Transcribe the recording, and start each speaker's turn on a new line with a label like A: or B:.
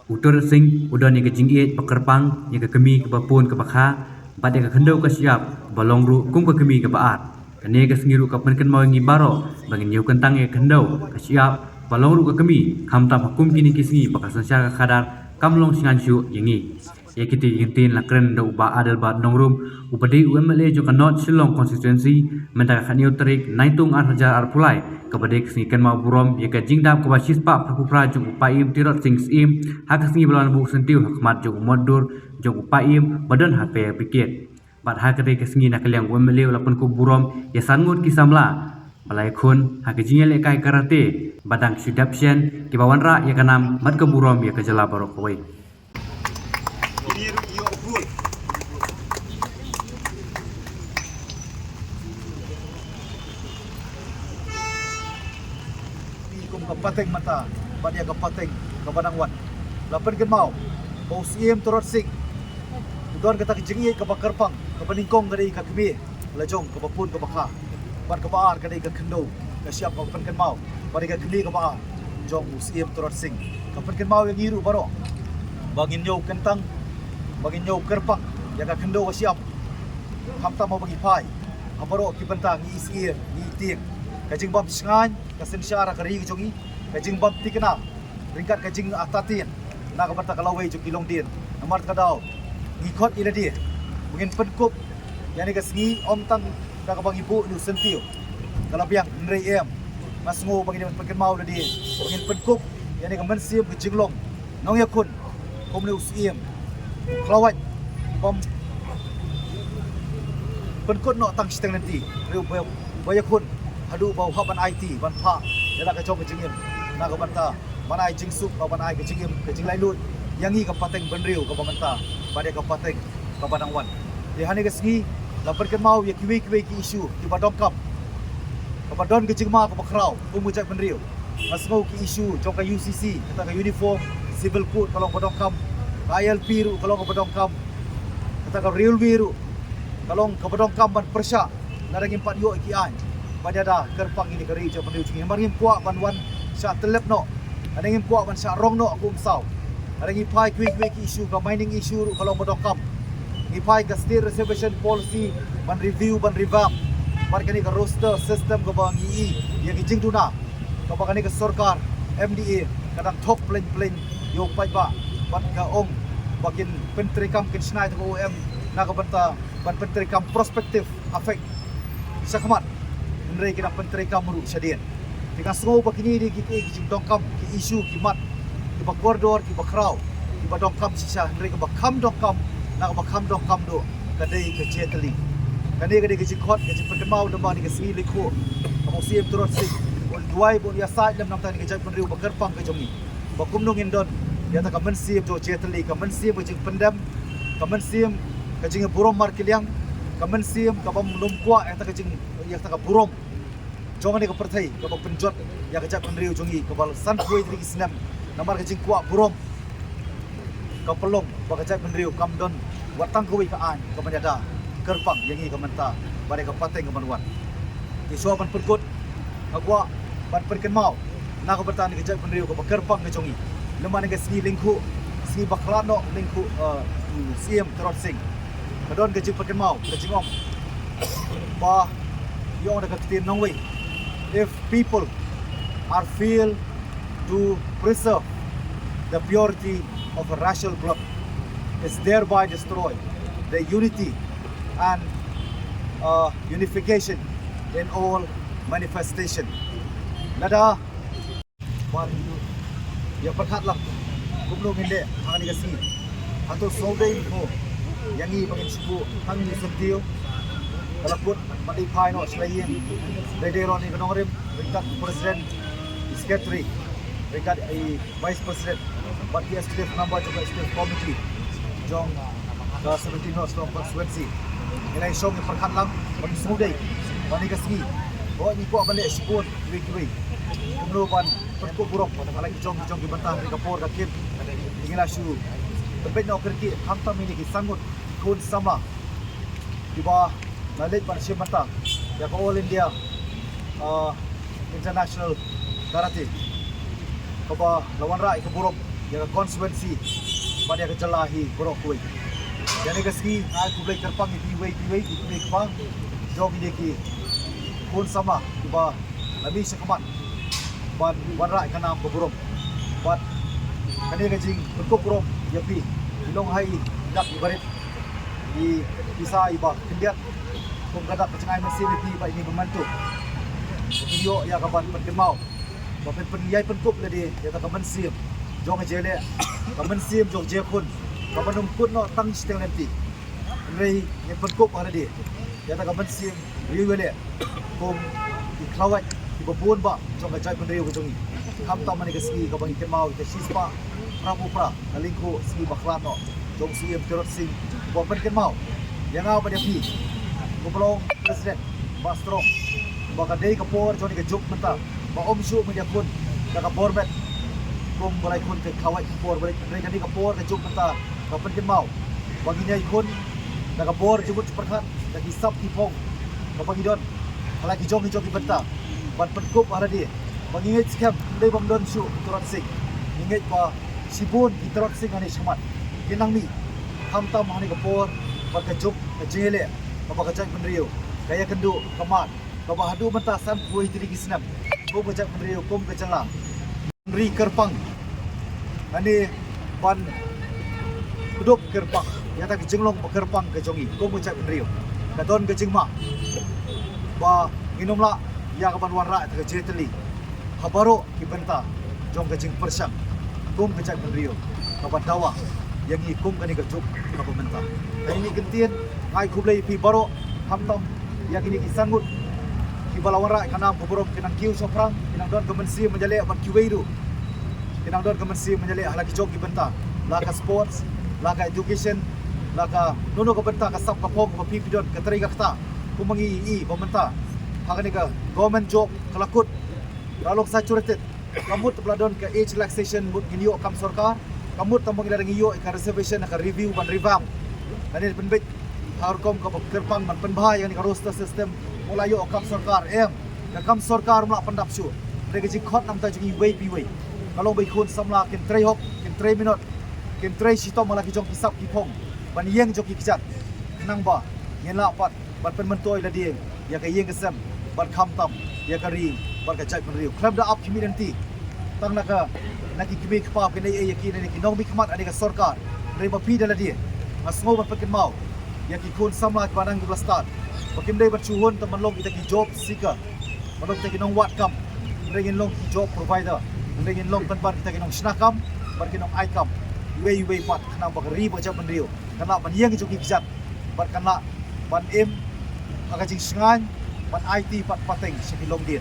A: Utor sing udon ni ke jingiet pekerpang ni ke kemi ke bapun ke bakha bad ke khendau ke siap balong ru kum ke kemi ke baat kene ke sengiru ke penken mau ngi baro bagi nyau kentang ye khendau ke siap balong ru ke kemi kham tam hukum kini kisi bakasan sya ke khadar kamlong singan syu yengi ye kiti gintin la kren do ba adal ba nongrum upadi UMLA jo kanot Shillong constituency menta khaniu terik naitung ar hajar ar pulai kabade kisi ken ma burom ye ke jingdap ke basis pa prakupra jo upaim tirot sing sim hak kisi bulan bu sentiu hakmat jo modur jo upaim badon hape piket bat hakade kisi nak liang UMLA lapun ku burom ye sangut kisamla balai khun hak jingle kai karate badang sudapsian ki bawanra ye kanam mat ke burom ye ke jala barok koi
B: Kapateng mata badia kapateng kapadang wan lapan gen mau bau siem torot sing udon kata kejingi ke bakarpang ke peningkong kadai ka kemi lajong ke bapun ke bakha ban ke baar kadai ka khendo ke siap ka pen gen mau badi ka geni ke baar jong siem torot sing kapan gen mau yang iru baro bangin nyau kentang bangin nyau kerpang ya ka khendo ka siap hamta mau bagi pai abaro ki bentang ni isir ni ting kajing bab sengan kasen syara kari jongi kajing bab tikna ringkat kajing atatin na ka bata kalawai jo kilong din namar kadau ngikot ila dia mungkin penkup yani ka singi omtang ka bang ibu nu sentiu kalau biang nrei em mas ngo bagi dia penken mau dia mungkin penkup yani ka mensiam ke jinglong nong yakun kom ne usiem klawat bom penkut no tang siteng nanti riu bayakun hadu bau haban IT ban pha ya ka jong jingim na ka banta manai jingsuk ka banai ke jingim ke jinglai lut yangi ka pateng benriu ka bamanta bade ka pateng ka badangwan di hani ke singi la perken mau ya kiwi ki isu di badong kap ka badon ke jingma ka bakrau umujak benriu masmo ki isu jong ka UCC kata ka uniform civil code kalau badong kam ILP ru kalau ka badong kam kata ka railway ru kalau ka badong kam ban persya narang 4 yo ki an pada dah kerpang ini keri jo pendiu cing marim puak ban wan sya telep no ada ngim puak ban sya rong no aku msau ada ngi pai quick issue ka mining issue kalau bodokam ngi pai ka state reservation policy ban review ban revamp par kani ka roster system ka bang i yang jing tuna ka bang kani ka sarkar MDA kadang top plan yo pai ba ban ka ong bakin penteri kam kin snai to OM na ka banta ban penteri kam prospective affect sakmat nrei kena penteri kam ru sadian tika semua bakini di ki dongkam ki isu ki mat ki ba koridor ki ba kraw ki ba dongkam sisa nrei ka ba kham dongkam na ka ba kham dongkam do kadai ke chetali kadai ke jikot ke pendemau damba ni ke sini liko kamu siem turut sik on duai bon ya sa dam nam tani ke jai penriu ba kerpang ke jongi ba kumnung indon ya ta ka men siem do chetali ka men siem jing pendam ka men siem ka jing burom mar kiliang ka men siem ka ba lumkwa ya ta ka jing ya ta ka burom jongan ni ka perthai ka ba penjot ya ka jai penriu jongi ka bal san kuai tri isnam namar ka jing kwa burom ka pelong ba ka jai penriu kam don watang kuai ka an ka menjada kerpang yang ini komenta pada ke pateng ke manuan isu ban perkut agwa ban perken mau na ko bertani ke jai penriu ke kerpang ke jongi lemah ke sini lingku sini baklano lingku siem terot sing kadon ke jai perken mau ke jingom ba yong da ke tin nong wei if people are feel to preserve the purity of a racial blood is thereby destroy the unity and unification in all manifestation. Nada wan ya perkatlah kumno ngende hang ni kasi atau sodai ko yangi bangin suku hang ni sentiu kalaput mati pai no selain dai ron ni kanongrim ringkat president secretary ringkat vice president parti executive number juga executive committee jong ke 17 no strong constituency ilai song ni perkat lang bagi sudai bani kasi oh ni ko balik sikut kiwi kumno pan perko burok ala ki jong ki bantah ri kapor kakit ingila shu tebet no kerki hamta mini ki sangut kun sama di bawah lalit pan mata ya ko all India international karate ko ba lawan rai ke burok yang constituency pada yang jalahi borok kuih. Jadi keski ai ku blai kerpang di wei di kuih pang jog di ki pun sama tiba lebih sekamat ban warak kana beburum bat kani kajing berkup burum ya pi ilong hai dak ibarit di bisa iba kendiat kum kada percengai mesin pi ba ini membantu video ya kaban perkemau ba pen yai penkup ladi ya ta kaman sim jong jele kaman sim jong je kun kaman numput no tang steng nanti rei ni penkup ada di ya ta kaman sim riwele kum di klawat di babun ba jong ka jai pen riu jong ni kam ta mani keski kaban ikemau te sispa prabu pra kalingku ski baklat no jong sim terot sing ba perkemau yang ngau pada pi Gubernur Presiden Bastro baka day kapor joni ke juk menta ba om shu media kun daga borbet kum balai kun ke kawai kapor balai kani kapor ke juk menta ka penkin mau bagi nyai kun daga bor jubut perkhat dagi sap ki pong ka bagi don halaki jong ki benta ban penkup ada di bagi ngai scam dei bom don shu turut sing ngai ba sibun ki turut sing ani samat kinang ni hamtam hani kapor baka juk ke jele baka jai penriu kaya kendu kamat kau hadu mentasan kuih tiri kisnam kau bejak penriu kau kecelang ri kerpang ani ban duduk kerpang ya tak jenglong kerpang ke jongi kau bejak penriu kadon ke jengma ba minumlah ya kaban warra ke jeteli habaro ibenta jong ke jeng persang kau bejak penriu kaban dawa yang ni kum kani ke juk kau mentah ini gentian ngai kublai pi baro hamtam yang ini kisangut Balawara kanam beberapa kinang kiu soprang kinang don kemensi menjalek ban kiwei du kinang don kemensi menjalek halaki jogi benta laka sports laka education laka nono ke benta ka sap ka pom ka pipi don ka teri ka kata kumangi i pementa hakani ka government job kelakut dalok saturated kamut beladon ke age relaxation mut ginyo kam sarkar kamut tambang ila ngiyo ka reservation ka review ban revamp kani penbit harkom ka kerpang ban penbah yang ka roster system mulai yo kam sarkar kam sarkar mula pendap su mereka ji khot nam ta ji wei pi wei kalau bai khun samla kin trei hok kin trei minut kin trei sito mala ki jong kisap ki phong ban yeng jo ki kijat nang ba yen la pat ban pen mentoi la ding ya ka yeng kesem ban kham tam ya ka ri ban ka jai pen riu klam da up community tang na ka naki kimi kpa ke nei ya ki nei ki nong mi khmat ani ka sarkar rei ba pi da la di asngo ban pekin mau ya ki khun samla ka nang blastat Pakim day bercuhun teman long kita ki job seeker, manong kita kinong wat kam, ingin long ki job provider, ingin long penban kita kinong snakam, bar kinong aikam, iwe pat kenang bagari baca penriu, kena ban yang joki kijat, bar kena ban em, agak jing sengan, ban IT pat pateng sekilong dia.